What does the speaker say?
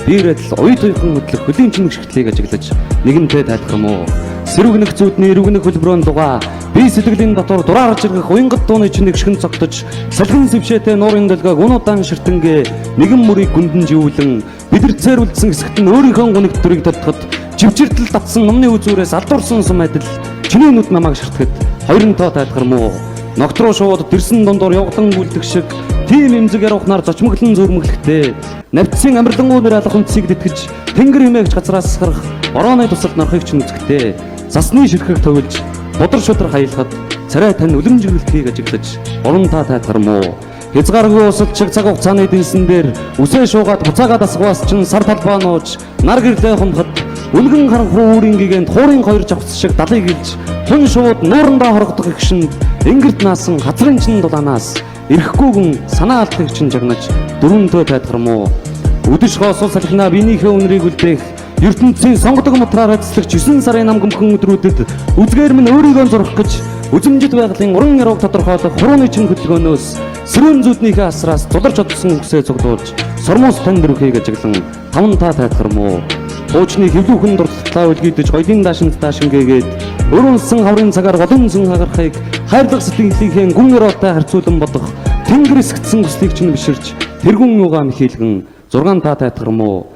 биерэд л уяд уяхан хөдлөх хөлийн чимэг шигтлийг ажиглаж нэгэнтэй тайлхар муу. Сэрүүгнэх зүудний эрүүгнэх хөлбөрөөн дугаа бие сэтгэлийн дотор дураарж иргэх уянгат дууны чинийг шигэн цогтож салхин сэвшээтэй нуурын дэлгээг унуудаан ширтэнгээ нэгэн мөрийг гүндэн живүүлэн бидэрцээр үлдсэн хэсэгт нь өөрийнхөө гуниг төрийг тодтоход живжиртэл татсан номны үзүүрээс алдуурсан сум адил чиний нүд намайг ширтгэхэд хоёрын тоо тайлхар муу. Ногтруу шууд тэрсэн дундуур явглан гүйлдэг шиг тийм эмзэг ярухнаар зочмоглон зөрмөглөхтэй навцсын амарлангуунаар алах үнцгийг тэтгэж тэнгэр хэмээгч газраас гарах борооны тусалд норхыг ч нүцгтэй засны ширхэг товилж бодар шудар хаялахад царай тань үлэмжиглэлтгийг ажиглаж уран та тайлхар муу. Хязгааргүй усад шиг цаг хугацааны дэнсэн дээр үсээ шуугаад буцаагаад асгаас чин сар талбай нууж нар гэрлээ хумхад үлгэн харанхуй үүрийн гэгэнд хуурын хоёр жавц шиг далыг илж хүн шууд нуурандаа хорогдох их шинд энгэрт наасан хацрын чин дулаанаас ирэхгүйгэн санаа алдахыг чин жагнаж дөрөндөө тайлхар муу. Өдөш хоосол салхинаа биенийхээ үнрийг үлдээх ертөнцийн сонгодог мотраар эцлэх 9 сарын нам гүмхэн өдрүүдэд үзгээр минь өөрийгөө зурах гэж үзэмжит байгалийн уран ярууг тодорхойлох хурууны чин хөдөлгөөнөөс сэрүүн зүуднийхээ асраас зуларч одсон үгсээ цуглуулж сормоос тань дөрвхийг ажиглан таван та тайлхар муу. Хуучны хэвлүүхэн дурталтлаа үлгийдэж хоёрын даашинт даашингээгээд өрөөнсөн хаврын цагаар голомсон хагарахыг хайрлах сэтгэлийнхээ гүн өрөөтэй харьцуулан бодох тэнгэр эсгдсэн хүслийг чинь биширч тэргүүн юугаа мэхийлгэн 6 та тайлхар муу.